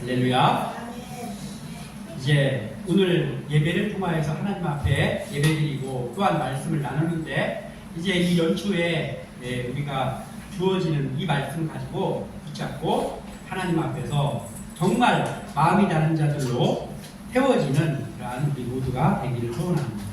할렐루야. 이제 오늘 예배를 통하여서 하나님 앞에 예배드리고 또한 말씀을 나누는데, 이제 이 연초에 우리가 주어지는 이 말씀 가지고 붙잡고 하나님 앞에서 정말 마음이 다른 자들로 태워지는 그러한 우리 모두가 되기를 소원합니다.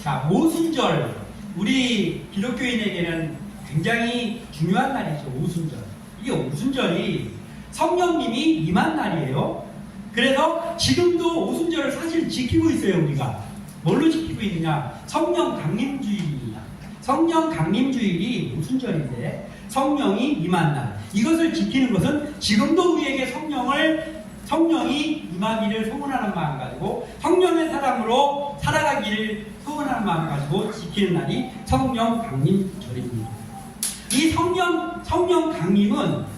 자, 오순절, 우리 기독교인에게는 굉장히 중요한 날이죠. 오순절. 이게 오순절이 성령님이 임한 날이에요. 그래서 지금도 오순절을 사실 지키고 있어요. 우리가 뭘로 지키고 있느냐? 성령 강림주일입니다. 성령 강림주일이 오순절인데 성령이 임한 날, 이것을 지키는 것은 지금도 우리에게 성령이 임하기를 소원하는 마음 가지고 성령의 사람으로 살아가기를 소원하는 마음 가지고 지키는 날이 성령 강림절입니다. 이 성령 강림은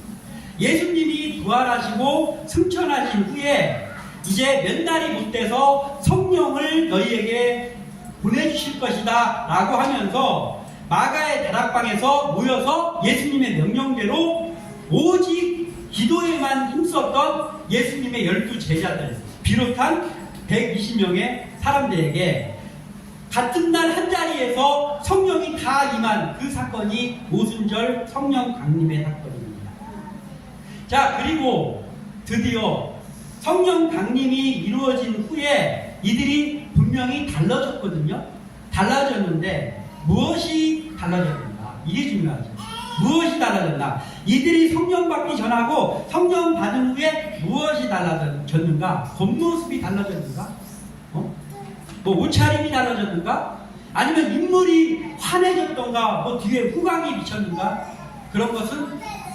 예수님이 부활하시고 승천하신 후에 이제 몇 날이 못 돼서 성령을 너희에게 보내주실 것이다 라고 하면서 마가의 다락방에서 모여서 예수님의 명령대로 오직 기도에만 힘썼던 예수님의 12제자들 비롯한 120명의 사람들에게 같은 날 한자리에서 성령이 다 임한 그 사건이 오순절 성령 강림의 사건입니다. 자, 그리고 드디어 성령 강림이 이루어진 후에 이들이 분명히 달라졌거든요. 달라졌는데 무엇이 달라졌는가? 이게 중요하죠. 무엇이 달라졌나? 이들이 성령 받기 전하고 성령 받은 후에 무엇이 달라졌는가? 겉모습이 달라졌는가? 뭐 옷차림이 달라졌는가? 아니면 인물이 환해졌던가? 뭐 뒤에 후광이 비쳤는가? 그런 것은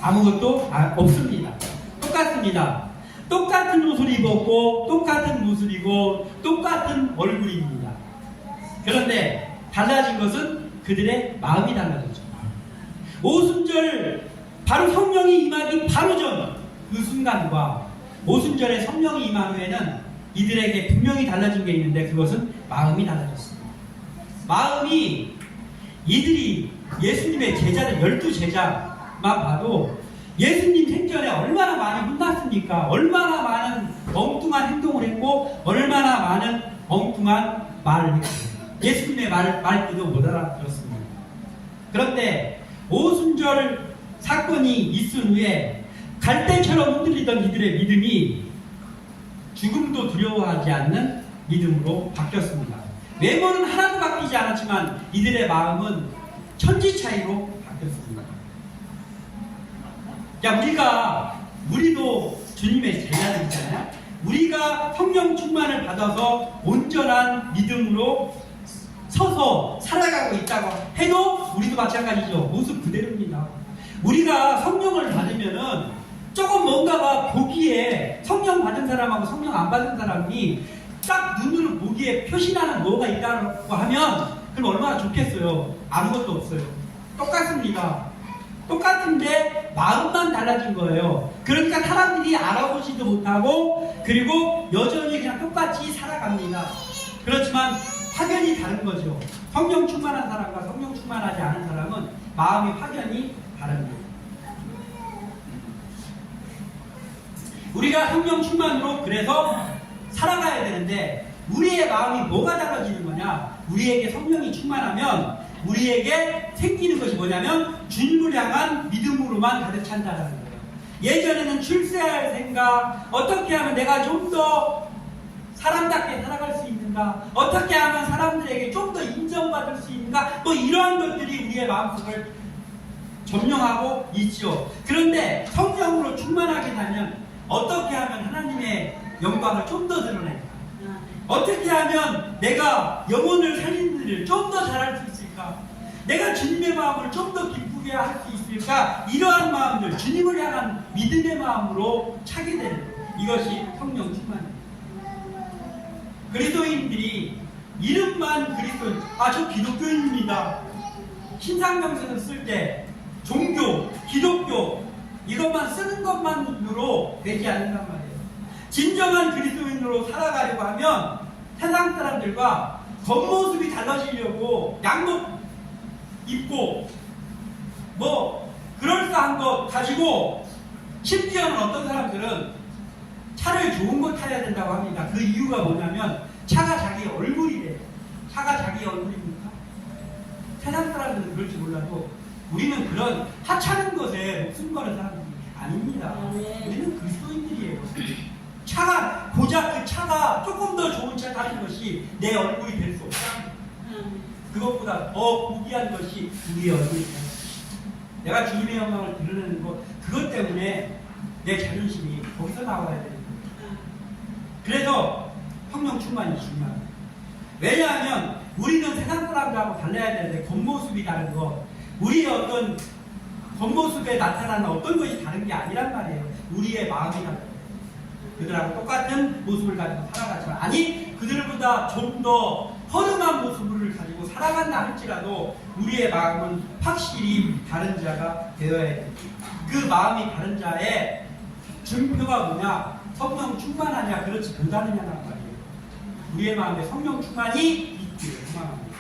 아무것도 없습니다. 똑같습니다. 똑같은 옷을 입었고 똑같은 모습이고 똑같은 얼굴입니다. 그런데 달라진 것은 그들의 마음이 달라졌죠. 오순절 바로 성령이 임하기 바로 전 그 순간과 오순절에 성령이 임한 후에는 이들에게 분명히 달라진 게 있는데 그것은 마음이 달라졌습니다. 마음이 이들이 예수님의 제자들 12제자만 봐도 예수님 생전에 얼마나 많이 혼났습니까? 얼마나 많은 엉뚱한 행동을 했고 얼마나 많은 엉뚱한 말을 했고 예수님의 말귀도 못 알아들었습니다. 그런데 오순절 사건이 있은 후에 갈대처럼 흔들리던 이들의 믿음이 죽음도 두려워하지 않는 믿음으로 바뀌었습니다. 외모는 하나도 바뀌지 않았지만 이들의 마음은 천지 차이로 바뀌었습니다. 자, 우리도 주님의 제자들이잖아요. 우리가 성령 충만을 받아서 온전한 믿음으로 서서 살아가고 있다고 해도 우리도 마찬가지죠. 모습 그대로입니다. 우리가 성령을 받으면은 조금 뭔가가 보기에 성령 받은 사람하고 성령 안 받은 사람이 딱 눈으로 보기에 표시나는 뭐가 있다고 하면 그럼 얼마나 좋겠어요. 아무것도 없어요. 똑같습니다. 똑같은데 마음만 달라진 거예요. 그러니까 사람들이 알아보지도 못하고 그리고 여전히 그냥 똑같이 살아갑니다. 그렇지만 확연히 다른 거죠. 성령 충만한 사람과 성령 충만하지 않은 사람은 마음이 확연히 다릅니다. 우리가 성령 충만으로 그래서 살아가야 되는데 우리의 마음이 뭐가 달라지는 거냐? 우리에게 성령이 충만하면 우리에게 생기는 것이 뭐냐면 주님을 향한 믿음으로만 가득 찬다는 거예요. 예전에는 출세할 생각, 어떻게 하면 내가 좀 더 사람답게 살아갈 수 있는가, 어떻게 하면 사람들에게 좀 더 인정받을 수 있는가, 뭐 이러한 것들이 우리의 마음속을 점령하고 있죠. 그런데 성령으로 충만하게 되면 어떻게 하면 하나님의 영광을 좀 더 드러낼까? 어떻게 하면 내가 영혼을 살리는 일을 좀 더 잘할 수 있을까? 내가 주님의 마음을 좀 더 기쁘게 할 수 있을까? 이러한 마음들, 주님을 향한 믿음의 마음으로 차게 되는 이것이 성령 충만입니다. 그리스도인들이 이름만 그리스도인, 저 기독교인입니다. 신상명세서 쓸 때 종교, 기독교 이것만 쓰는 것만으로 되지 않는단 말이에요. 진정한 그리스도인으로 살아가려고 하면 세상 사람들과 겉모습이 달라지려고 양복 입고 뭐 그럴싸한 것 가지고 심지어는 어떤 사람들은 차를 좋은 거 타야 된다고 합니다. 그 이유가 뭐냐면 차가 자기 얼굴이래요. 차가 자기 얼굴입니까? 세상 사람들은 그럴지 몰라도 우리는 그런 하찮은 것에 목숨 거는 사람들이 아닙니다. 우리는 그리스도인들이에요. 차가 고작 그 차가 조금 더 좋은 차 타는 것이 내 얼굴이 될 수 없다. 그것보다 더 고귀한 것이 우리의 얼굴이다. 내가 주님의 영광을 드러내는 것, 그것 때문에 내 자존심이 거기서 나와야 되는 거예요. 그래서 성령 충만이 중요합니다. 왜냐하면 우리는 세상 사람들하고 달라야 되는데 겉모습이 다른 거, 우리의 어떤 겉모습에 나타나는 어떤 것이 다른 게 아니란 말이에요. 우리의 마음이 다른 거예요. 그들하고 똑같은 모습을 가지고 살아가지만, 아니 그들보다 좀 더 허름한 모습을 가지고 살아간다 할지라도 우리의 마음은 확실히 다른 자가 되어야 됩니다. 그 마음이 다른 자의 증표가 뭐냐? 성령 충만하냐 그렇지 못하느냐란 말이에요. 우리의 마음에 성령 충만이 있기를 소망합니다.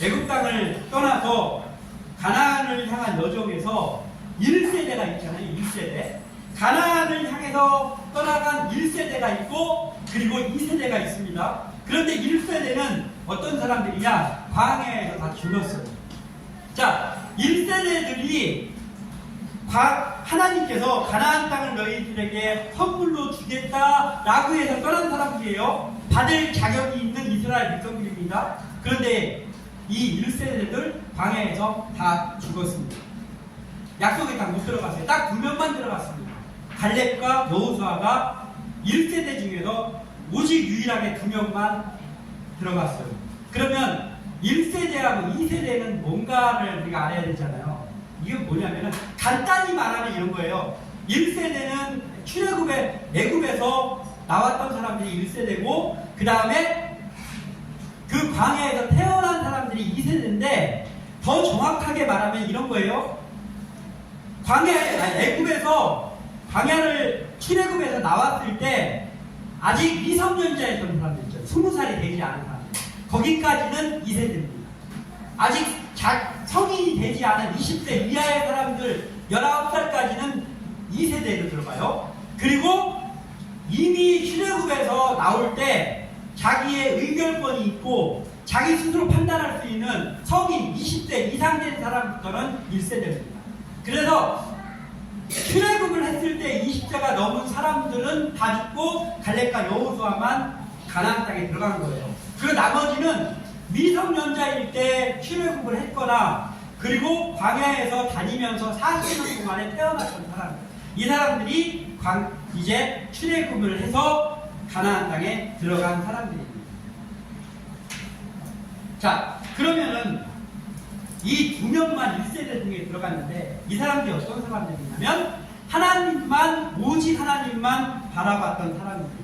애굽 땅을 떠나서 가나안을 향한 여정에서 1세대가 있잖아요. 1세대. 가나안을 향해서 떠나간 1세대가 있고 그리고 2세대가 있습니다. 그런데 1세대는 어떤 사람들이냐? 광야에서 다 죽었어요. 자, 1세대들이 하나님께서 가나안 땅을 너희들에게 선물로 주겠다라고 해서 떠난 사람들이에요. 받을 자격이 있는 이스라엘 백성들입니다. 그런데 이 1세대들 광야에서 다 죽었습니다. 약속의 땅 못 들어갔어요. 딱 2명만 들어갔습니다. 갈렙과 여호수아가 1세대 중에서 오직 유일하게 2명만 들어갔어요. 그러면 1세대하고 2세대는 뭔가를 우리가 알아야 되잖아요. 이게 뭐냐면은 간단히 말하면 이런 거예요. 1세대는 출애굽의 애굽에서 나왔던 사람들이 1세대고 그 다음에 그 광야에서 태어난 사람들이 2세대인데 더 정확하게 말하면 이런 거예요. 애굽에서 광야를 출애굽에서 나왔을 때 아직 미성년자였던 사람들 있죠. 20살이 되지 않은 사람들. 거기까지는 2세대입니다. 아직 성인이 되지 않은 20세 이하의 사람들 19살까지는 2세대로 들어가요. 그리고 이미 출애굽에서 나올 때 자기의 의결권이 있고 자기 스스로 판단할 수 있는 성인 20세 이상 된 사람부터는 1세대입니다. 그래서 출애굽을 했을 때 20세가 넘은 사람들은 다 죽고 갈렙과 여호수아만 가나안 땅에 들어간 거예요. 그 나머지는 미성년자일 때 출애굽을 했거나 그리고 광야에서 다니면서 40년 동안에 태어났던 사람들, 이 사람들이 이제 출애굽을 해서 가나안 땅에 들어간 사람들입니다. 자, 그러면은 이 2명만 1세대 중에 들어갔는데 이 사람들이 어떤 사람들이냐면 오직 하나님만 바라봤던 사람들입니다.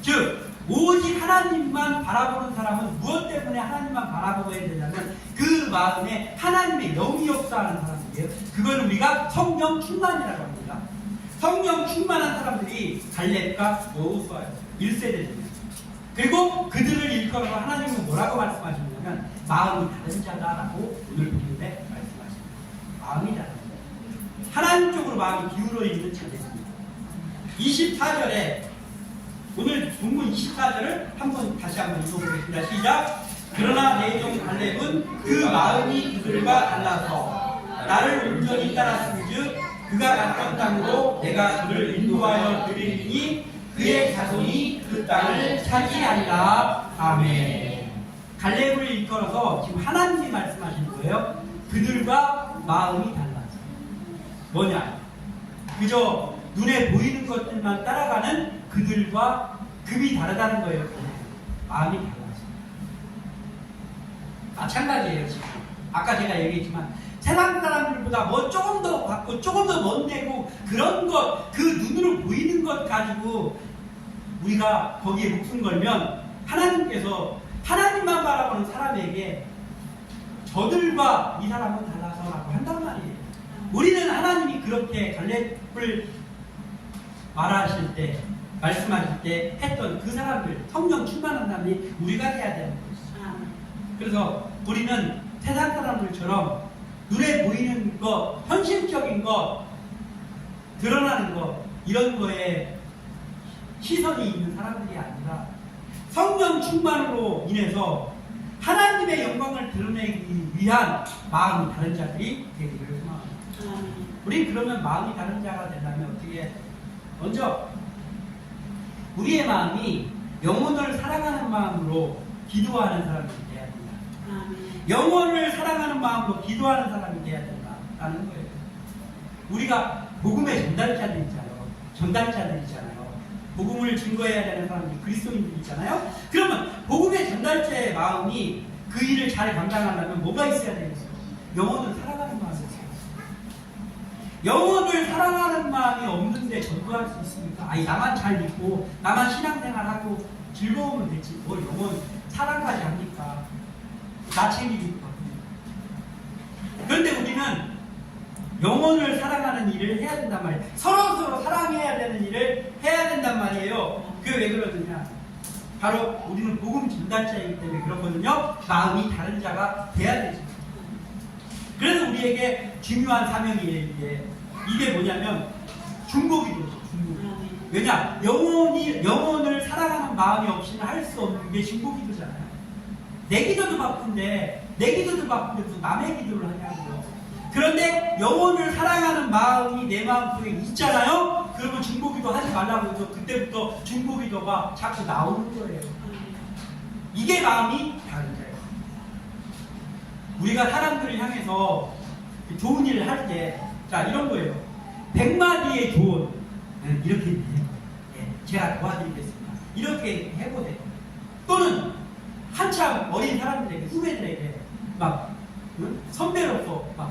즉 오직 하나님만 바라보는 사람은 무엇 때문에 하나님만 바라보고 해야 되냐면 그 마음에 하나님의 영이 역사하는 사람이에요. 그걸 우리가 성령 충만이라고 합니다. 성령 충만한 사람들이 갈렙과 여호수아예요. 1세대입니다. 그리고 그들을 일컬어서 하나님은 뭐라고 말씀하셨냐면 마음이 다른 자다라고 오늘 본문에 말씀하십니다. 마음이 다른 자. 하나님 쪽으로 마음이 기울어 있는 자들입니다. 24절에 오늘 본문 24절을 다시 한번 읽어보겠습니다. 시작. 그러나 내 종 갈렙은 그 마음이 그들과 달라서 나를 온전히 따랐은즉 그가 갔던 땅으로 내가 그를 인도하여 드리니 그의 자손이 그 땅을 차지하리라. 아멘. 갈렙을 일컬어서 지금 하나님이 말씀하신 거예요. 그들과 마음이 달라서. 뭐냐? 그저 눈에 보이는 것들만 따라가는 그들과 급이 다르다는 거예요. 마음이 달라서. 마찬가지예요. 지금 아까 제가 얘기했지만 세상 사람들보다 뭐 조금 더 받고 조금 더 멋내고 그런 것, 그 눈으로 보이는 것 가지고 우리가 거기에 목숨 걸면 하나님께서 하나님만 바라보는 사람에게 저들과 이 사람은 달라서라고 한단 말이에요. 우리는 하나님이 그렇게 갈렙을 말하실 때, 말씀하실 때 했던 그 사람들, 성령 충만한 사람이 우리가 해야 되는 것이죠. 그래서 우리는 세상 사람들처럼 눈에 보이는 것, 현실적인 것, 드러나는 것, 이런 거에 시선이 있는 사람들이 아니라 성령 충만으로 인해서 하나님의 영광을 드러내기 위한 마음이 다른 자들이 되기를 소망합니다. 우리 그러면 마음이 다른 자가 되려면 어떻게 해? 먼저 우리의 마음이 영혼을 사랑하는 마음으로 기도하는 사람이 돼야 된다. 영혼을 사랑하는 마음으로 기도하는 사람이 돼야 된다라는 거예요. 우리가 복음의 전달자들이잖아요. 복음을 증거해야 되는 사람들이 그리스도인들이잖아요. 그러면 복음의 전달자의 마음이 그 일을 잘 감당하려면 뭐가 있어야 되겠어요? 영혼을 사랑하는 마음이 있어요. 영혼을 사랑하는 마음이 없는데 전도할 수 있습니까? 아니, 나만 잘 믿고 나만 신앙생활하고 즐거우면 되지 뭘 영혼 사랑까지 합니까? 나 챙기기도 바쁩니다. 그런데 우리는 영혼을 사랑하는 일을 해야 된단 말이에요. 서로 사랑해야 되는 일을 해야 된단 말이에요. 그게 왜 그러느냐? 바로 우리는 복음 전달자이기 때문에 그렇거든요. 마음이 다른 자가 돼야 되죠. 그래서 우리에게 중요한 사명이에요. 이게 뭐냐면 중보기도죠. 중보기도. 왜냐? 영혼을 사랑하는 마음이 없이는 할 수 없는 게 중보기도잖아요. 내 기도도 바쁜데 무슨 남의 기도를 하냐고요. 그런데 영혼을 사랑하는 마음이 내 마음속에 있잖아요. 그러면 중보기도 하지 말라고 해서 그때부터 중보기도가 자꾸 나오는 거예요. 이게 마음이 다른 거예요. 우리가 사람들을 향해서 좋은 일을 할 때, 자, 이런 거예요. 100마디의 조언, 이렇게 해요. 제가 도와드리겠습니다. 이렇게 해보세요. 또는 한참 어린 사람들에게, 후배들에게 막 선배로서 막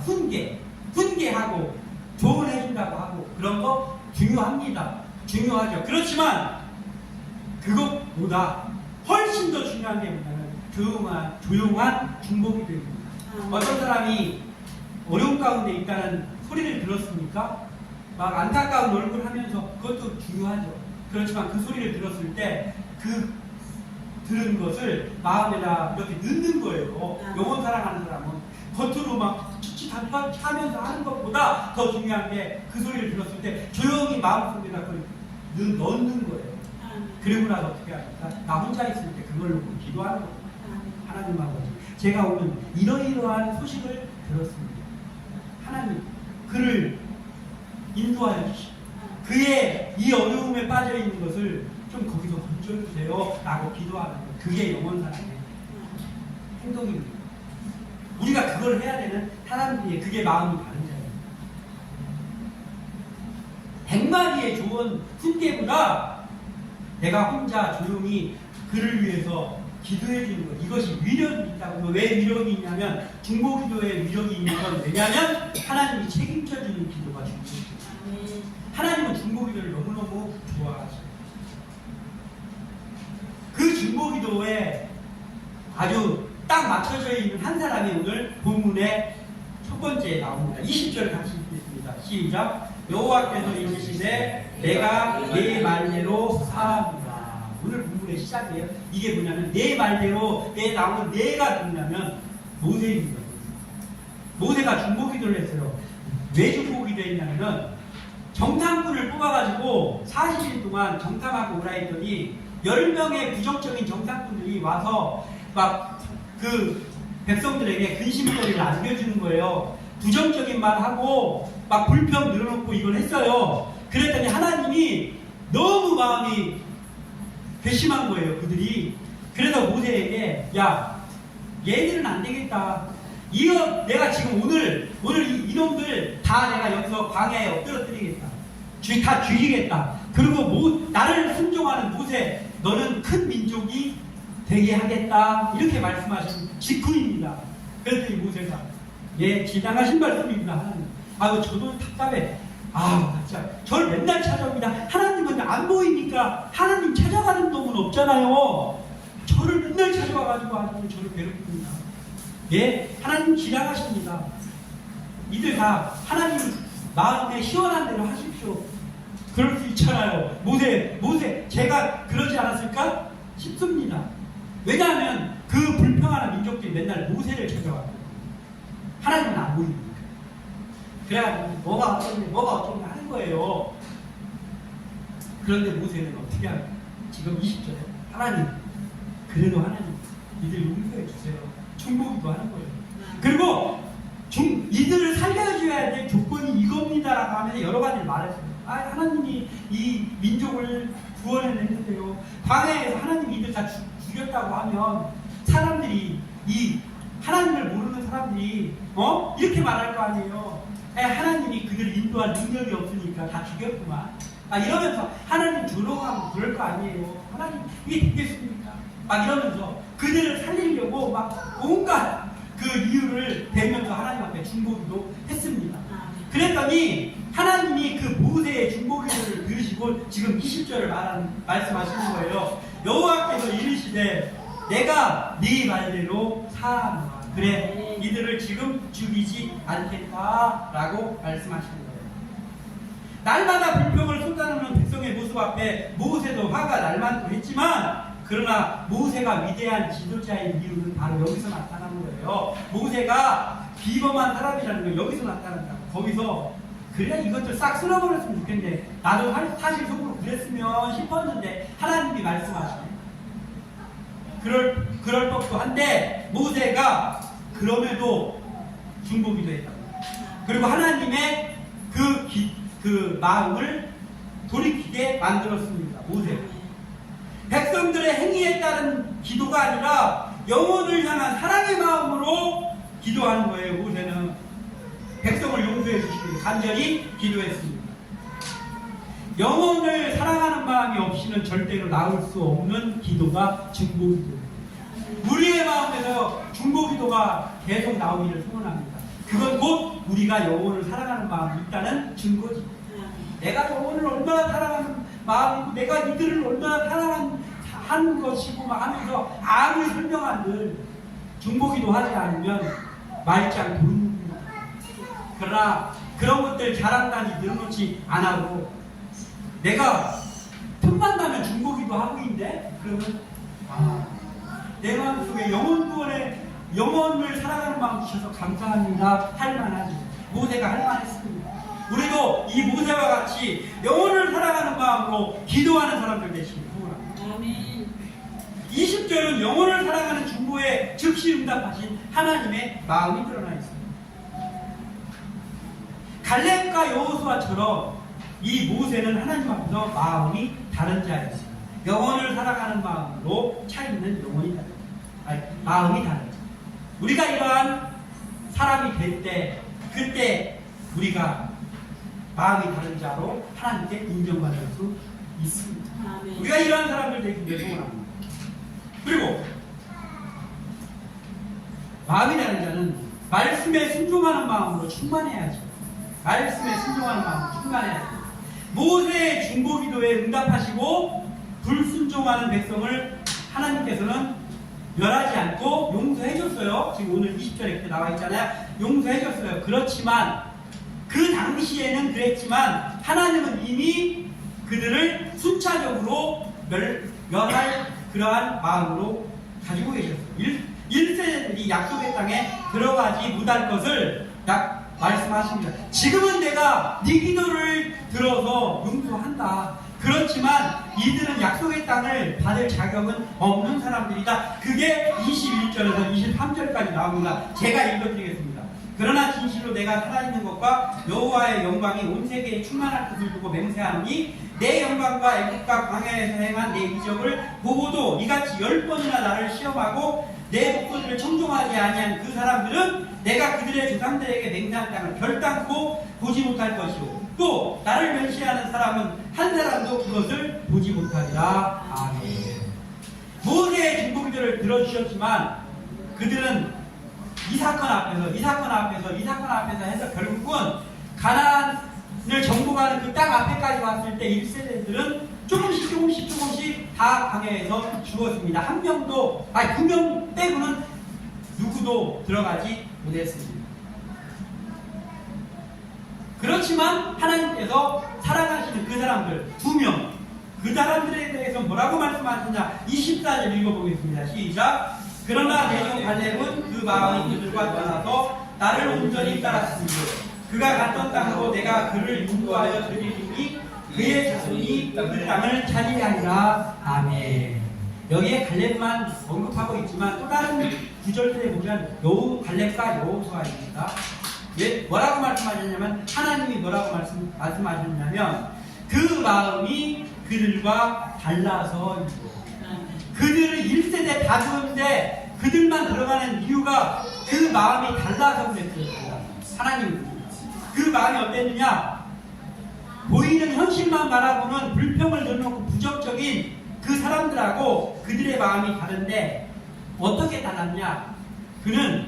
훈계하고 조언해준다고 하고 그런 거 중요합니다. 중요하죠. 그렇지만 그것보다 훨씬 더 중요한 게 뭐냐면 조용한 중보기도입니다. 어떤 사람이 어려운 가운데 있다는 소리를 들었습니까? 막 안타까운 얼굴 하면서 그것도 중요하죠. 그렇지만 그 소리를 들었을 때 그 들은 것을 마음에다 이렇게 넣는 거예요. 영혼 사랑하는 사람은 겉으로 막 하면서 하는 것보다 더 중요한 게 그 소리를 들었을 때 조용히 마음속에다 그걸 넣는 거예요. 그리고 나서 어떻게 합니까? 나 혼자 있을 때 그걸로 기도하는 거예요. 하나님하고 제가 오늘 이러이러한 소식을 들었습니다. 하나님 그를 인도하여 주시고 그의 이 어려움에 빠져 있는 것을 좀 거기서 건져주세요 라고 기도하는 거예요. 그게 영원사랑의 행동입니다. 우리가 그걸 해야 되는 사람들이 그게 마음이 다른 자예요. 100마디의 좋은 훈계보다 내가 혼자 조용히 그를 위해서 기도해 주는 것, 이것이 위력이 있다고. 왜 위력이 있냐면 중보기도에 위력이 있는 건 왜냐하면 하나님이 책임져 주는 기도가 중보기도예요. 하나님은 중보기도를 너무너무 좋아하셔요. 그 중보기도에 아주 딱 맞춰져 있는 한 사람이 오늘 본문의 첫 번째에 나옵니다. 20절 같이 읽겠습니다. 시작. 여호와께서 이르시되 내가 내 말대로 사람이다. 오늘 본문의 시작이에요. 이게 뭐냐면 내 말대로 내 나오는 내가 누구냐면 모세입니다. 모세가 중보기도를 했어요. 왜 중보기도 했냐면 정탐꾼을 뽑아가지고 40일 동안 정탐하고 오라 했더니 10명의 부정적인 정탐꾼들이 와서 막 그 백성들에게 근심거리를 안겨주는 거예요. 부정적인 말 하고 막 불평 늘어놓고 이걸 했어요. 그랬더니 하나님이 너무 마음이 괘씸한 거예요. 그들이. 그래서 모세에게 야 얘들은 안 되겠다. 내가 지금 오늘 이놈들 다 내가 여기서 광야에 엎드러뜨리겠다. 다 죽이겠다. 그리고 나를 순종하는 모세 너는 큰 민족이 되게 하겠다. 이렇게 말씀하신 직후입니다. 그랬더니 모세가 지당하신 말씀입니다. 하나님. 아유 저도 답답해. 진짜 저를 맨날 찾아옵니다. 하나님은 안 보이니까 하나님 찾아가는 놈은 없잖아요. 저를 맨날 찾아와가지고 하나님 저를 괴롭힙니다. 하나님 지당하십니다. 이들 다 하나님 마음에 시원한 대로 하십시오. 그럴 수 있잖아요. 모세 제가 그러지 않았을까 싶습니다. 왜냐하면 그 불평하는 민족들이 맨날 모세를 찾아와요. 하나님은 안 보이니까. 그래가지고 뭐가 어쩌냐 하는 거예요. 그런데 모세는 어떻게 하냐? 지금 20절에 하나님, 그래도 하나님 이들 용서해 주세요. 중보기도 하는 거예요. 그리고 이들을 살려줘야 될 조건이 이겁니다라고 하면서 여러 가지를 말했어요. 하나님이 이 민족을 구원해냈는데요. 광야에서 하나님이 이들 다 죽였다고 하면 사람들이 이 하나님을 모르는 사람들이 이렇게 말할 거 아니에요. 하나님이 그들을 인도할 능력이 없으니까 다 죽였구만. 이러면서 하나님 조롱하고 그럴 거 아니에요. 하나님 이게 되겠습니까? 이러면서 그들을 살리려고 온갖 그 이유를 대면서 하나님 앞에 중보기도 했습니다. 그랬더니 하나님이 그 모세의 중보기도를 들으시고 지금 20절을 말씀하시는 거예요. 여호와께서 이르시되 내가 네 말대로 사하노라. 그래 이들을 지금 죽이지 않겠다라고 말씀하시는 거예요. 날마다 불평을 쏟아내는 백성의 모습 앞에 모세도 화가 날만도 했지만, 그러나 모세가 위대한 지도자인 이유는 바로 여기서 나타나는 거예요. 모세가 비범한 사람이라는 걸 여기서 나타난다. 거기서 그래 이것들 싹 쓸어버렸으면 좋겠네. 나도 사실 속으로 그랬으면 싶었는데 하나님이 말씀하시네. 그럴 법도 한데 모세가 그럼에도 중보기도 했다. 그리고 하나님의 그 마음을 돌이키게 만들었습니다. 모세가. 백성들의 행위에 따른 기도가 아니라 영혼을 향한 사랑의 마음으로 기도하는 거예요. 모세는 백성을 용서해 주시고 간절히 기도했습니다. 영혼을 사랑하는 마음이 없이는 절대로 나올 수 없는 기도가 중보기도예요. 우리의 마음에서 중보기도가 계속 나오기를 소원합니다. 그건 곧 우리가 영혼을 사랑하는 마음이 있다는 증거지. 내가 영혼을 얼마나 사랑하는 마음이고 내가 이들을 얼마나 사랑하는 것이고 하면서 아무리 설명한들 중보기도 하지 않으면 말짱 도루묵입니다. 그러나 그런 것들 자랑까지 늘어놓지 않아도 내가 틈만 나면 중보기도 하고 있는데 그러면 내 마음속에 영혼을 사랑하는 마음 주셔서 감사합니다 할 만하지. 모세가 할 만했습니다. 우리도 이 모세와 같이 영혼을 사랑하는 마음으로 기도하는 사람들 되시길 소원합니다. 아멘. 20절은 영혼을 사랑하는 중보에 즉시 응답하신 하나님의 마음이 드러나 있습니다. 갈렙과 여호수아처럼 이 모세는 하나님 앞에서 마음이 다른 자였습니다. 영혼을 사랑하는 마음으로 차 있는 영혼이 다른 마음이 다른 자. 우리가 이러한 사람이 될 때 그때 우리가 마음이 다른 자로 하나님께 인정받을 수 있습니다. 아멘. 우리가 이러한 사람들 되기 위해 소원합니다. 그리고 마음이 다른 자는 말씀에 순종하는 마음으로 충만해야죠. 말씀에 순종하는 마음으로 충만해야죠. 모세의 중보기도에 응답하시고 불순종하는 백성을 하나님께서는 멸하지 않고 용서해줬어요. 지금 오늘 20절에 이렇게 나와 있잖아요. 용서해줬어요. 그렇지만 그 당시에는 그랬지만 하나님은 이미 그들을 순차적으로 멸할 그러한 마음으로 가지고 계셨어요. 1세대들이 약속의 땅에 들어가지 못할 것을 말씀하십니다. 지금은 내가 네 기도를 들어서 용서한다. 그렇지만 이들은 약속의 땅을 받을 자격은 없는 사람들이다. 그게 21절에서 23절까지 나옵니다. 제가 읽어드리겠습니다. 그러나 진실로 내가 살아있는 것과 여호와의 영광이 온 세계에 충만할 것을 두고 맹세하노니 내 영광과 애국과 광야에서 행한 내 이적을 보고도 이같이 10번이나 나를 시험하고 내 목소리를 청종하지 아니한 그 사람들은 내가 그들의 조상들에게 맹세한 땅을 결단코 보지 못할 것이고 또 나를 멸시하는 사람은 한 사람도 그것을 보지 못하리라. 아멘. 모세의 중보기도를 들어주셨지만 그들은 이 사건 앞에서 해서 결국은 가나안을 정복하는 그 땅 앞에까지 왔을 때 1세대들은 조금씩 다 광야에서 죽었습니다. 한 명도, 9명 빼고는 누구도 들어가지 못했습니다. 그렇지만 하나님께서 사랑하시는 그 사람들 2명, 그 사람들에 대해서 뭐라고 말씀하시냐 24절 읽어보겠습니다. 시작. 그러나 내종 갈렙은 그 마음이 그들과 떠나서 나를 온전히 따랐으므로 그가 갔던 땅으로 내가 그를 인도하여 드리리니 그의 자손이 그 땅을 차지하리라. 아멘. 여기에 갈렙만 언급하고 있지만 또 다른 구절들에 보면 갈렙과 여호수아입니다. 왜 뭐라고 말씀하셨냐면 하나님이 뭐라고 말씀하셨냐면 그 마음이 그들과 달라서 그들을 1세대 다 죽었는데 그들만 들어가는 이유가 그 마음이 달라서 그랬어요. 하나님 그 마음이 어땠느냐? 보이는 현실만 바라보는 불평을 내놓고 부정적인 그 사람들하고 그들의 마음이 다른데 어떻게 달랐냐? 그는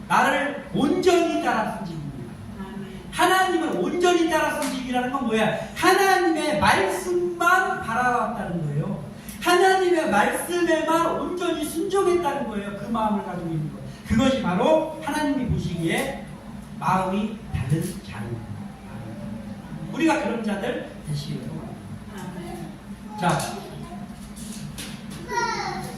나를 온전히 따라 숨집니다. 하나님을 온전히 따라 숨지기라는 건 뭐야? 하나님의 말씀만 바라봤다는 거예요. 하나님의 말씀에만 온전히 순종했다는 거예요. 그 마음을 가지고 있는 거. 그것이 바로 하나님이 보시기에 마음이 다른 자입니다. 우리가 그런 자들 되시기를 바랍니다. 자,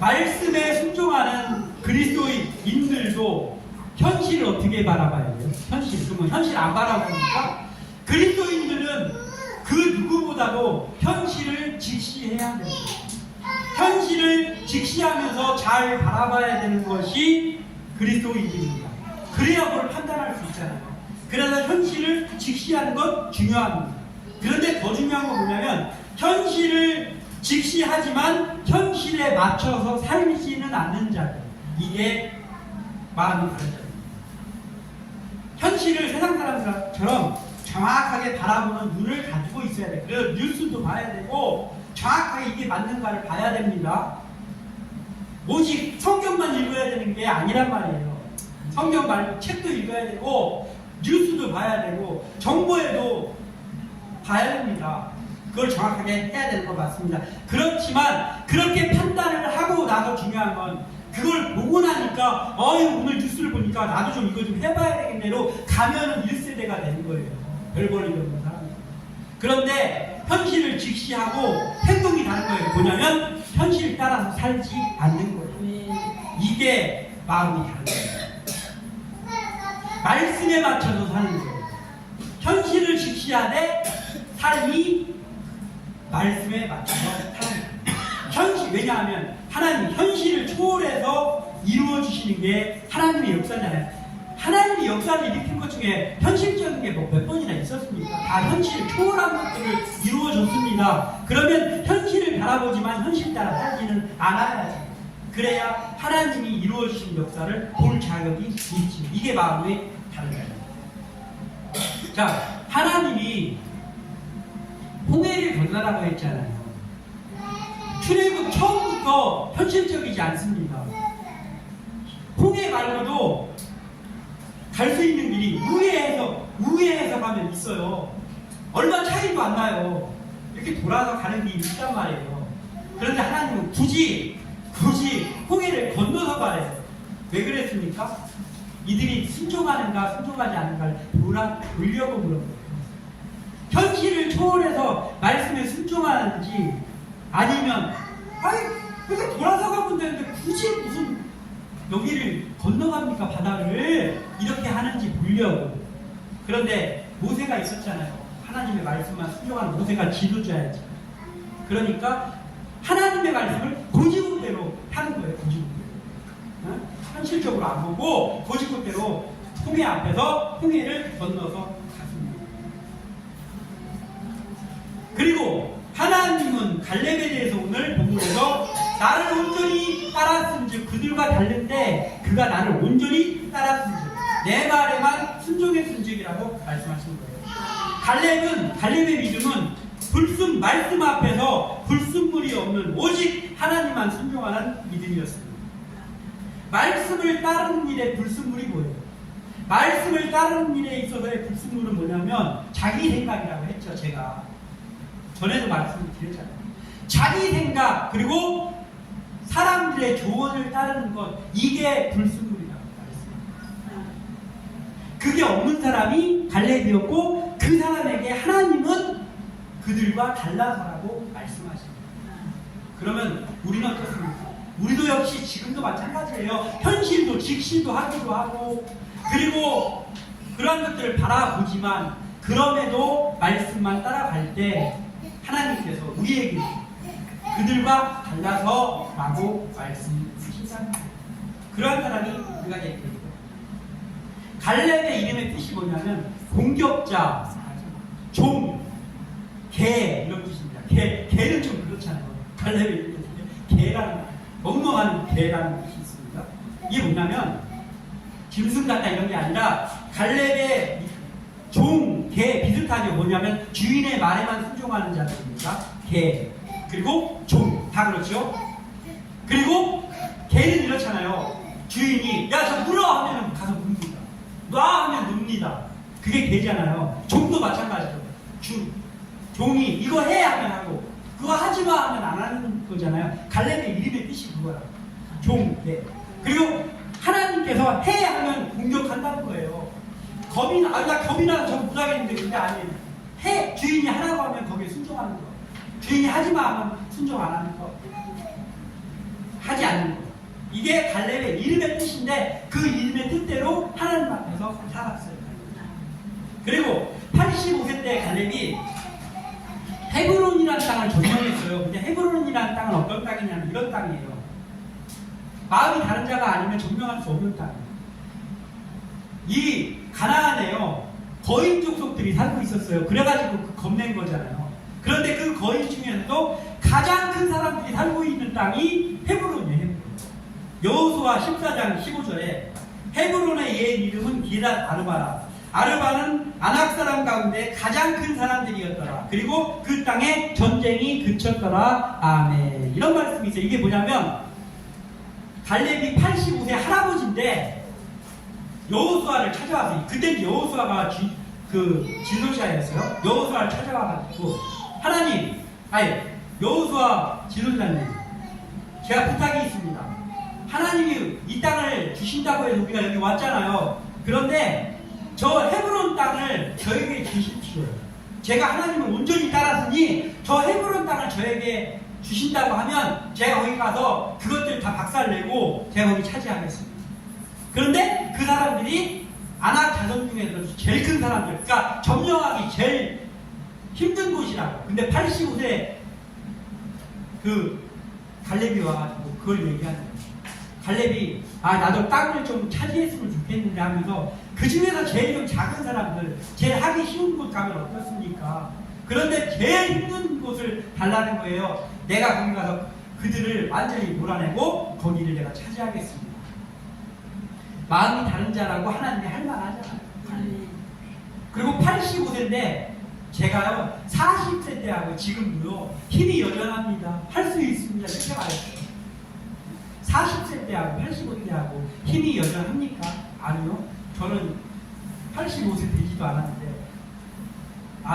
말씀에 순종하는 그리스도인들도 현실을 어떻게 바라봐야 돼요? 그러면 현실 안 바라보니까 그리스도인들은 그 누구보다도 현실을 직시해야 돼요. 현실을 직시하면서 잘 바라봐야 되는 것이 그리스도인입니다. 그래야 뭘 판단할 수 있잖아요. 그래서 현실을 직시하는 것 중요합니다. 그런데 더 중요한 건 뭐냐면 현실을 직시하지만 현실에 맞춰서 살지는 않는 자들. 이게 마음이 다른 자입니다. 현실을 세상 사람들처럼 정확하게 바라보는 눈을 가지고 있어야 돼요. 그래서 뉴스도 봐야 되고 정확하게 이게 맞는가를 봐야 됩니다. 오직 성경만 읽어야 되는 게 아니란 말이에요. 성경 말고 책도 읽어야 되고 뉴스도 봐야 되고 정보에도 봐야 됩니다. 그걸 정확하게 해야 되는 것 같습니다. 그렇지만 그렇게 판단을 하고 나서 중요한 건 그걸 보고 나니까 오늘 뉴스를 보니까 나도 좀 이거 좀 해봐야 되겠네로 가면은 1세대가 되는 거예요. 별 볼일 없는 사람이. 그런데 현실을 직시하고 행동이 다른 거예요. 뭐냐면 현실을 따라서 살지 않는 거예요. 이게 마음이 다른 거예요. 말씀에 맞춰서 사는 거예요. 현실을 직시하되 삶이 말씀에 맞춰서 사는 거예요. 현실, 왜냐하면 하나님 현실을 초월해서 이루어주시는 게 하나님의 역사잖아요. 하나님이 역사를 일으킨 것 중에 현실적인 게 몇 번이나 있었습니까? 다 현실을 초월한 것들을 이루어줬습니다. 그러면 현실을 바라보지만 현실 따라 살지는 않아야지. 그래야 하나님이 이루어주신 역사를 볼 자격이 있지. 이게 마음의 다른 거예요. 자, 하나님이 홍해를 건너라고 했잖아요. 출애굽 처음부터 현실적이지 않습니다. 홍해 말고도 갈 수 있는 길이 우회해서 가면 있어요. 얼마 차이도 안 나요. 이렇게 돌아서 가는 길이 있단 말이에요. 그런데 하나님은 굳이 홍해를 건너서 가래요. 왜 그랬습니까? 이들이 순종하는가 순종하지 않는가를 보려고 물은 거예요. 현실을 초월해서 말씀에 순종하는지 아니면 그렇게 돌아서 가면 되는데 굳이 무슨 여기를 건너갑니까 바다를 이렇게 하는지 보려고. 그런데 모세가 있었잖아요. 하나님의 말씀만 순종하는 모세가 지도자였죠. 그러니까 하나님의 말씀을 고지고대로 하는 거예요. 고지고대로. 현실적으로 안 보고 고지고대로 홍해 앞에서 홍해를 건너서 갔습니다. 그리고 하나님은 갈렙에 대해서 오늘 본문에서 나를 온전히 따랐은즉 그들과 다른데 그가 나를 온전히 따랐은즉 내 말에만 순종했은즉이라고 말씀하신 거예요. 갈렙의 믿음은 말씀 앞에서 불순물이 없는 오직 하나님만 순종하는 믿음이었습니다. 말씀을 따르는 일에 불순물이 뭐예요? 말씀을 따르는 일에 있어서의 불순물은 뭐냐면 자기 생각이라고 했죠. 제가 전에도 말씀을 드렸잖아요. 자기 생각 그리고 사람들의 조언을 따르는 것, 이게 불순물이라고 말했습니다. 그게 없는 사람이 갈렙이었고 그 사람에게 하나님은 그들과 달라서라고 말씀하십니다. 그러면 우리는 어떻습니까? 우리도 역시 지금도 마찬가지예요. 현실도 직시도 하기도 하고 그리고 그런 것들을 바라보지만 그럼에도 말씀만 따라갈 때 하나님께서 우리에게 그들과 달라서 라고 말씀하신다는 거예요. 그러한 사람이 우리가 되게 됩니다. 갈렙의 이름의 뜻이 뭐냐면 공격자, 종, 개 이런 뜻입니다. 개는 좀 그렇잖아요. 갈렙의 이름의 뜻이 개라는 멍멍한 개라는 뜻이 있습니다. 이게 뭐냐면 짐승 같다 이런 게 아니라 갈렙의 종, 개 비슷하게 뭐냐면 주인의 말에만 순종하는 자들입니다. 개 그리고 종 다 그렇죠. 그리고 개는 이렇잖아요. 주인이 야 저 물어 하면 가서 묻습니다. 놔 하면 눕니다. 그게 개잖아요. 종도 마찬가지죠. 종이 이거 해 하면 하고 그거 하지 마 하면 안 하는 거잖아요. 갈렙의 이름의 뜻이 그거야. 종, 개. 그리고 하나님께서 해 하면 공격한다는 거예요. 겁이 나서 저 못하겠는데 근데 아니에요. 해 주인이 하라고 하면 거기에 순종하는 거. 주인이 하지 마 하면 순종 안 하는 거. 하지 않는 거. 이게 갈렙의 이름의 뜻인데 그 이름의 뜻대로 하나님 앞에서 살았어요. 그리고 85세 때 갈렙이 헤브론이라는 땅을 점령했어요. 근데 헤브론이라는 땅은 어떤 땅이냐면 이런 땅이에요. 마음이 다른 자가 아니면 점령할 수 없는 땅이에요. 이 가나안에요. 거인 족속들이 살고 있었어요. 그래가지고 겁낸 거잖아요. 그런데 그 거인 중에서도 가장 큰 사람들이 살고 있는 땅이 헤브론이에요. 헤브론. 여호수아 14장 15절에 헤브론의 옛 이름은 기럇 아르바라. 아르바는 아낙 사람 가운데 가장 큰 사람들이었더라. 그리고 그 땅에 전쟁이 그쳤더라. 아멘. 이런 말씀이 있어요. 이게 뭐냐면 갈렙이 85세 할아버지인데 여호수아를 찾아왔어요. 그때 여호수아가 지도자였어요. 여호수아를 찾아와가지고 하나님, 여호수아 지도자님, 제가 부탁이 있습니다. 하나님이 이 땅을 주신다고 해서 우리가 여기 왔잖아요. 그런데 저 헤브론 땅을 저에게 주십시오. 제가 하나님을 온전히 따랐으니 저 헤브론 땅을 저에게 주신다고 하면 제가 거기 가서 그것들 다 박살내고 제가 거기 차지하겠습니다. 그런데 그 사람들이 아낙 자손 중에서 제일 큰 사람들, 그러니까 점령하기 제일 힘든 곳이라고. 근데 85세 그 갈렙이 와가지고 그걸 얘기하는 거예요. 갈렙이 나도 땅을 좀 차지했으면 좋겠는데 하면서 그 중에서 제일 좀 작은 사람들, 제일 하기 쉬운 곳 가면 어떻습니까? 그런데 제일 힘든 곳을 달라는 거예요. 내가 거기 가서 그들을 완전히 몰아내고 거기를 내가 차지하겠습니다. 마음이 다른 자라고 하나님이 할 만하잖아요. 그리고 85세인데 제가요 40세 때하고 지금도요 힘이 여전합니다. 할 수 있습니다. 이렇게 말했어요. 40세 때하고 85세 때하고 힘이 여전합니까? 아니요. 저는 85세 되지도 않았는데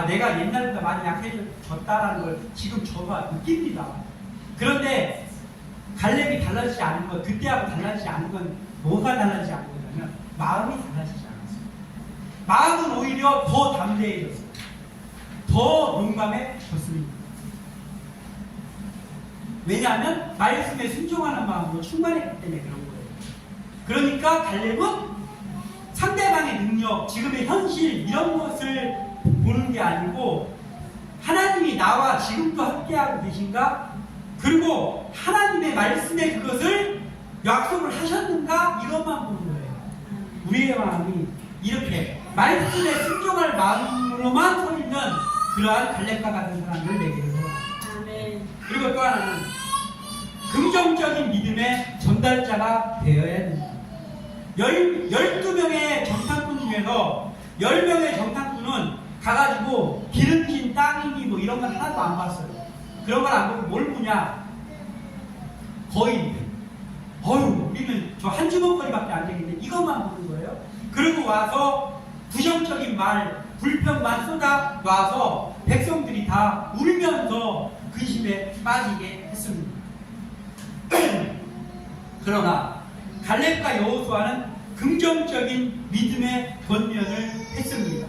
내가 옛날보다 많이 약해졌다라는 걸 지금 저가 느낍니다. 그런데 갈렙이 달라지지 않은 것, 그때하고 달라지지 않은 건 뭐가 달라지지 않은 거냐면 마음이 달라지지 않았어요. 마음은 오히려 더 담대해졌어요. 더 용감해졌습니다. 왜냐하면 말씀에 순종하는 마음으로 충만했기 때문에 그런 거예요. 그러니까 갈렙은 상대방의 능력, 지금의 현실 이런 것을 보는 게 아니고 하나님이 나와 지금도 함께하고 계신가? 그리고 하나님의 말씀에 그것을 약속을 하셨는가? 이것만 보는 거예요. 우리의 마음이 이렇게 말씀에 순종할 마음으로만 서 있는 그러한 갈렙과 같은 사람을 내게 되고, 그리고 또 하나는 긍정적인 믿음의 전달자가 되어야 됩니다. 12명의 정탐꾼 중에서 10명의 정탐꾼은 가가지고 기름진 땅이니 뭐 이런 건 하나도 안 봤어요. 그런 걸 안 보고 뭘 보냐? 거인들. 우리는 저 한 주먹거리밖에 안 되겠는데 이것만 보는 거예요. 그리고 와서 부정적인 말, 불평만 쏟아 놔서 백성들이 다 울면서 근심에 빠지게 했습니다. 그러나 갈렙과 여호수아는 긍정적인 믿음의 권면을 했습니다.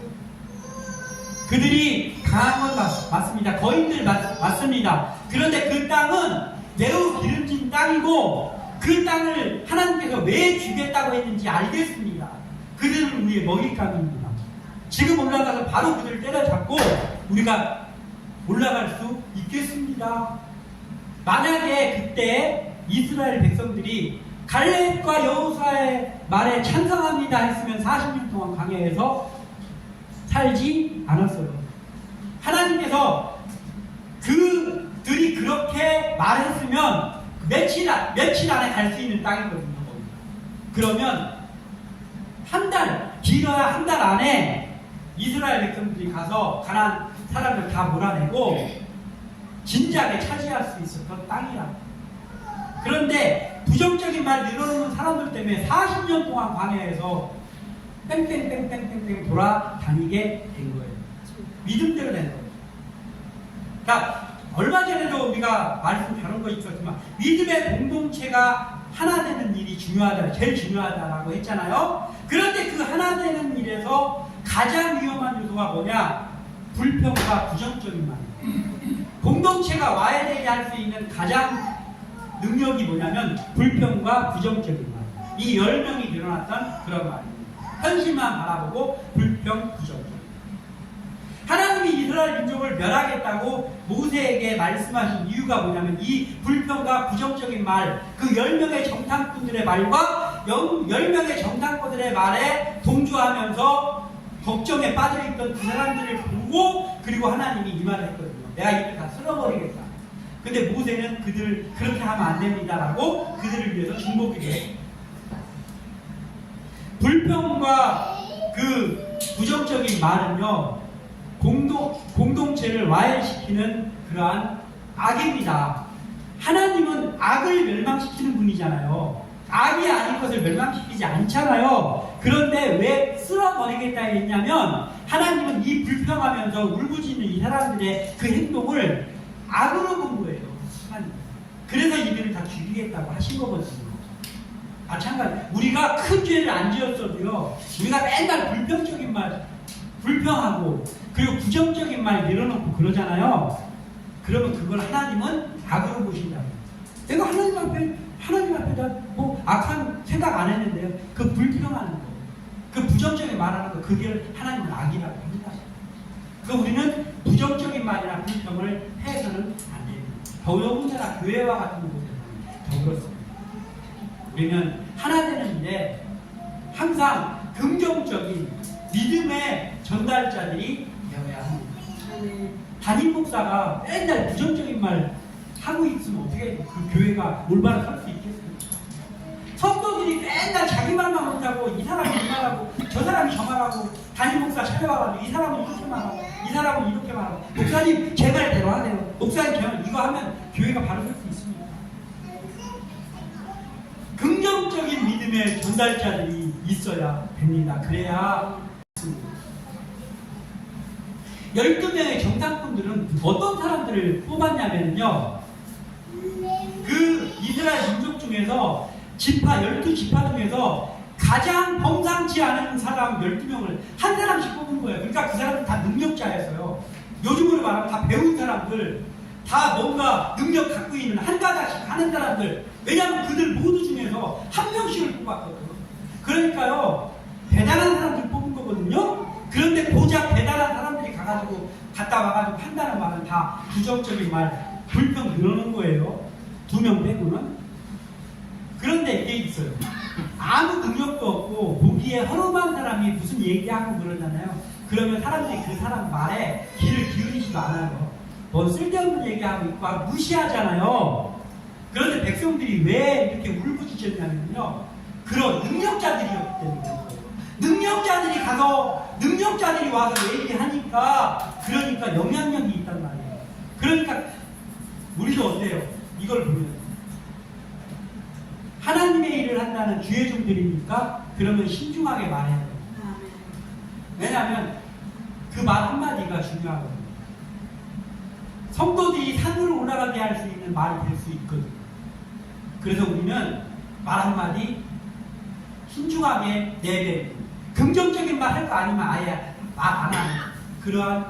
그들이 강한 건 맞습니다. 거인들 맞습니다. 그런데 그 땅은 매우 기름진 땅이고 그 땅을 하나님께서 왜 주겠다고 했는지 알겠습니다. 그들은 우리의 먹잇감입니다. 지금 올라가서 바로 그들을 때려잡고 우리가 올라갈 수 있겠습니다. 만약에 그때 이스라엘 백성들이 갈렙과 여호수아의 말에 찬성합니다 했으면 40년 동안 광야에서 살지 않았어요. 하나님께서 그들이 그렇게 말했으면 며칠 안에 갈 수 있는 땅이거든요. 그러면 길어야 한 달 안에 이스라엘 백성들이 가서 가나안 사람들 다 몰아내고 진작에 차지할 수 있었던 땅이라. 그런데 부정적인 말 늘어놓는 사람들 때문에 40년 동안 광야에서 뺑뺑뺑뺑뺑뺑 돌아다니게 된 거예요. 믿음대로 된 거예요. 그러니까 얼마 전에도 우리가 말씀 다룬 거 있었지만 믿음의 공동체가 하나 되는 일이 중요하다, 제일 중요하다라고 했잖아요. 그런데 그 하나 되는 일에서 가장 위험한 요소가 뭐냐? 불평과 부정적인 말. 공동체가 와야 되게 할 수 있는 가장 능력이 뭐냐면 불평과 부정적인 말. 이 10명이 일어났던 그런 말입니다. 현실만 바라보고 불평, 부정적. 하나님이 이스라엘 민족을 멸하겠다고 모세에게 말씀하신 이유가 뭐냐면 이 불평과 부정적인 말, 그 10명의 정탐꾼들의 말과 10명의 정탐꾼들의 말에 동조하면서 걱정에 빠져있던 그 사람들을 보고 그리고 하나님이 이 말을 했거든요. 내가 이들 다 쓸어버리겠다. 근데 모세는 그들 그렇게 하면 안 됩니다라고 그들을 위해서 중보기도 했어요. 불평과 그 부정적인 말은요, 공동체를 와해시키는 그러한 악입니다. 하나님은 악을 멸망시키는 분이잖아요. 악이 아닌 것을 멸망시키지 않잖아요. 그런데 왜 쓸어버리겠다 했냐면 하나님은 이 불평하면서 울부짖는 이 사람들의 그 행동을 악으로 본 거예요. 하나님. 그래서 이들을 다 죽이겠다고 하신 거거든요. 마찬가지. 우리가 큰 죄를 안 지었어도요, 우리가 맨날 불평적인 말, 불평하고 그리고 부정적인 말 내려놓고 그러잖아요. 그러면 그걸 하나님은 악으로 보신다고. 내가 하나님 앞에다 뭐 악한 생각 안 했는데요. 그 불평하는 거, 그 부정적인 말하는 거, 그게 하나님은 악이라고 합니다. 그 우리는 부정적인 말이나 불평을 해서는 안 됩니다. 더더군다나 교회와 같은 곳에서는 더 그렇습니다. 우리는 하나 되는 일에 항상 긍정적인 믿음의 전달자들이 되어야 합니다. 담임 목사가 맨날 부정적인 말 하고 있으면 어떻게 그 교회가 올바로 살 수 있겠습니까? 성도들이 맨날 자기 말만 못하고 이 사람이 이 말하고 저 사람이 저 말하고 담임 목사 찾아와가지고 이 사람은 이렇게 말하고 이 사람은 이렇게 말하고 목사님 제 말대로 하세요. 목사님 제 말 이거 하면 교회가 바로 설 수 있습니다. 긍정적인 믿음의 전달자들이 있어야 됩니다. 그래야 12명의 정탐꾼들은 어떤 사람들을 뽑았냐면요, 그 이스라엘 민족 중에서 12지파 중에서 가장 범상치 않은 사람 12명을 한 사람씩 뽑은 거예요. 그러니까 그 사람은 다 능력자였어요. 요즘으로 말하면 다 배운 사람들, 다 뭔가 능력 갖고 있는 한 가닥씩 하는 사람들. 왜냐하면 그들 모두 중에서 한 명씩을 뽑았거든요. 그러니까요, 대단한 사람들 뽑은 거거든요. 그런데 고작 대단한 사람들이 갔다 와가지고 한다는 말은 다 부정적인 말, 불평 그러는 거예요. 2명 빼고는. 그런데 이게 있어요. 아무 능력도 없고 보기에 허름한 사람이 무슨 얘기하고 그러잖아요. 그러면 사람들이 그 사람 말에 귀를 기울이지도 않아요. 뭐 쓸데없는 얘기하고 있고 무시하잖아요. 그런데 백성들이 왜 이렇게 울부짖었냐면요, 그런 능력자들이었기 때문에. 능력자들이 와서 얘기하니까, 그러니까 영향력이 있단 말이에요. 그러니까 우리도 어때요? 이걸 보면 하나님의 일을 한다는 주의 종들이니까 그러면 신중하게 말해야 돼요. 왜냐하면 그 말 한마디가 중요하거든요. 성도들이 산으로 올라가게 할 수 있는 말이 될 수 있거든요. 그래서 우리는 말 한마디 신중하게 내뱉고 긍정적인 말 할 거 아니면 아예 말 안 하는 그러한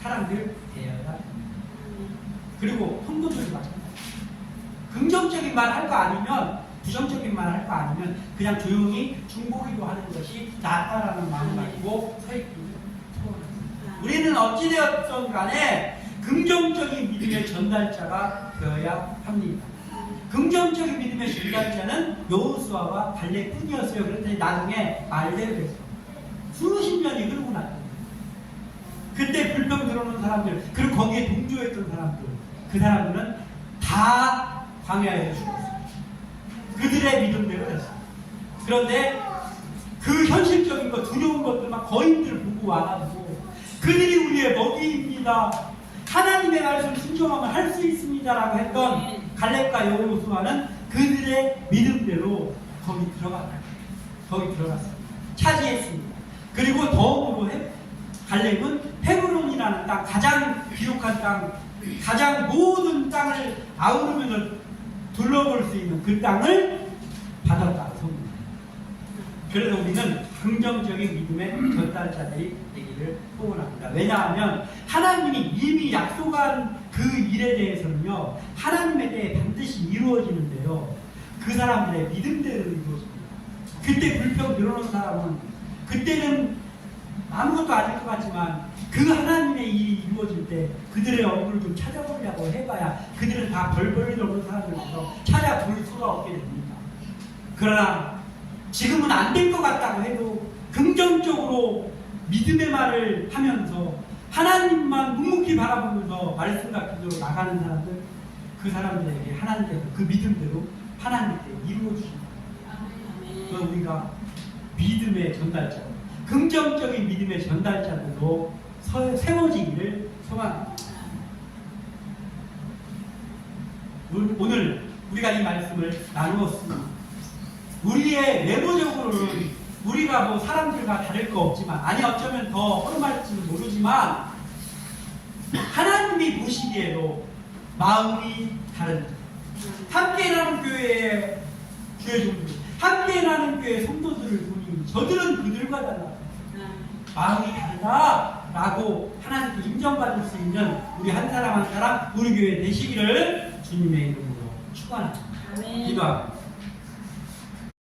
사람들 되어야 합니다. 그리고 성도들도 마찬가지예요. 긍정적인 말 할 거 아니면, 부정적인 말 할 거 아니면 그냥 조용히 중보기도 하는 것이 낫다라는 마음을 가지고 서 있고 우리는 어찌되었든 간에 긍정적인 믿음의 전달자가 되어야 합니다. 긍정적인 믿음의 전달자는 여호수아와 갈렙뿐이었어요. 그랬더니 나중에 말대로 됐어. 수십 년이 흐르고 났거든요. 그때 불평 들어오는 사람들, 그리고 거기에 동조했던 사람들, 그 사람들은 다 광야에 죽었어요. 그들의 믿음대로 됐어요. 그런데 그 현실적인 것, 두려운 것들만 거인들 보고 와가지고 그들이 우리의 먹이입니다. 하나님의 말씀 순종하면 할 수 있습니다라고 했던 갈렙과 여호수아는 그들의 믿음대로 거기 들어갔습니다. 차지했습니다. 그리고 더욱으로 갈렙은 헤브론이라는 땅, 가장 기록한 땅, 가장 모든 땅을 아우르면서 둘러볼 수 있는 그 땅을 받았다고 섭니다. 그래서 우리는 긍정적인 믿음의 전달자들이 되기를 소원합니다. 왜냐하면 하나님이 이미 약속한 그 일에 대해서는요, 하나님에 대해 반드시 이루어지는데요, 그 사람들의 믿음대로 이루어집니다. 그때 불평 들어오는 사람은 그때는 아무것도 아닐 것 같지만 그 하나님의 일이 이루어질 때 그들의 얼굴을 좀 찾아보려고 해봐야 그들은 다 벌벌 떠는 사람들로서 찾아볼 수가 없게 됩니다. 그러나 지금은 안 될 것 같다고 해도 긍정적으로 믿음의 말을 하면서 하나님만 묵묵히 바라보면서 말씀과 기도로 나가는 사람들, 그 사람들에게 하나님께서 그 믿음대로 하나님께 이루어주십니다. 그래서 우리가 믿음의 전달자, 긍정적인 믿음의 전달자들로 세워지기를 소망합니다. 오늘 우리가 이 말씀을 나누었습니다. 우리의 외모적으로는 우리가 뭐 사람들과 다를 거 없지만, 아니 어쩌면 더 허름할지도 모르지만 하나님이 보시기에도 마음이 다릅니다. 함께 나는 교회의 교회 종들, 함께 나는 교회 성도들을 보니 저들은 그들과 달라 마음이 다르다라고 하나님께 인정받을 수 있는 우리 한 사람 한 사람 우리 교회 되시기를 주님의 이름으로 축원합니다. 기도합니다.